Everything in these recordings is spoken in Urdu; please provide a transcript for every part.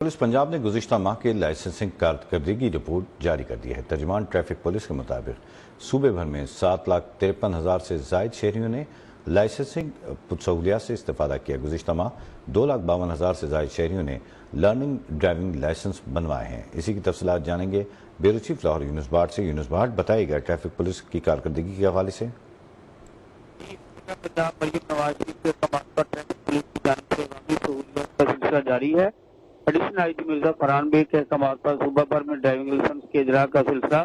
پولیس پنجاب نے گزشتہ ماہ کے لائسنسنگ کارکردگی رپورٹ جاری کر دی ہے۔ ترجمان ٹریفک پولیس کے مطابق صوبے بھر میں 7,53,000 سے زائد شہریوں نے لائسنسنگ سہولیات سے استفادہ کیا۔ گزشتہ ماہ 2,52,000 سے زائد شہریوں نے لرننگ ڈرائیونگ لائسنس بنوائے ہیں۔ اسی کی تفصیلات جانیں گے بیورو چیف لاہور یونس بھاٹ سے۔ یونس بھاٹ، بتائیے گا ٹریفک پولیس کی کارکردگی کے حوالے سے۔ پنجاب مریم نواز شریف کے کمانڈ پر ٹریفک پولیس کی جانب سے عوامی سہولیات کا سلسلہ جاری ہے۔ Additional I G Mirza Farhan Baig کے احکامات پر صوبہ بھر میں ڈرائیونگ لائسنس کے اجراء کا سلسلہ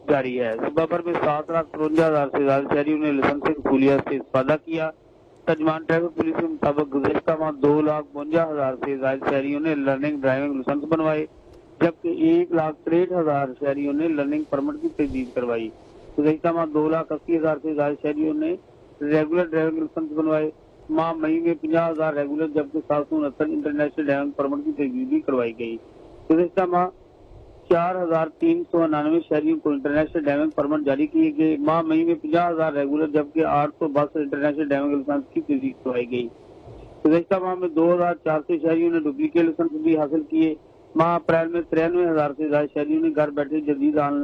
جاری ہے۔ صوبہ بھر میں 7,53,000 سے زیادہ شہریوں نے لائسنسنگ سہولیات سے استفادہ کیا۔ ترجمان ٹریفک پولیس کے مطابق گزشتہ ماہ 2,52,000 سے زائد شہریوں نے لرننگ ڈرائیونگ لائسنس بنوائے، جبکہ 1,63,000 شہریوں نے لرننگ پرمٹ کی تجدید کروائی۔ گزشتہ ماہ 2,80,000 سے زائد شہریوں نے ریگولر ڈرائیونگ لائسنس بنوائے۔ ماہ مئی میں 50,000 ریگولر جبکہ 769 انٹرنیشنل ڈرائیونگ پرمٹ کی تجدید بھی کروائی گئی۔ گزشتہ ماہ 4,399 شہریوں کو انٹرنیشنل ڈرائیونگ پرمٹ جاری کیے گئے۔ ماہ مئی میں 50,000 ریگولر جبکہ 862 انٹرنیشنل ڈرائیونگ لائسنس کی تجدید کروائی گئی۔ گزشتہ ماہ میں 2,400 شہریوں نے ڈپلیکیٹ لائسنس بھی حاصل کیے۔ ماہ اپریل میں 93,000 سے زائد شہریوں نے گھر بیٹھے جدید آن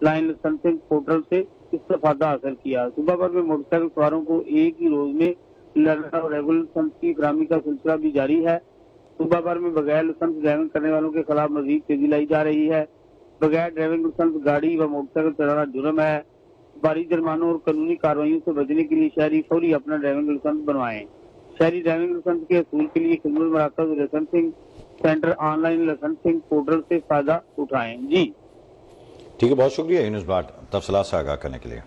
لائن لائسنسنگ پورٹل سے استفادہ حاصل کیا۔ صوبہ بھر میں موٹر سائیکل سواروں کو ایک ہی روز میں لرنر اور ریگولر لائسنس کی فراہمی کا سلسلہ بھی جاری ہے۔ صوبہ بھر میں بغیر لائسنس ڈرائیونگ کرنے والوں کے خلاف مزید تیزی لائی جا رہی ہے۔ بغیر ڈرائیونگ لائسنس گاڑی و موٹر سائیکل چلانا جرم ہے۔ بھاری جرمانوں اور قانونی کارروائیوں سے بچنے کے لیے شہری فوری اپنا ڈرائیونگ لائسنس بنوائیں۔ شہری ڈرائیونگ لائسنس کے حصول کے لیے خدمت مراکز licensing centre on line licensing portal سے فائدہ اٹھائیں۔ جی ٹھیک ہے، بہت شکریہ یونس بھاٹ تفصیلات سے آگاہ کرنے کے لیے۔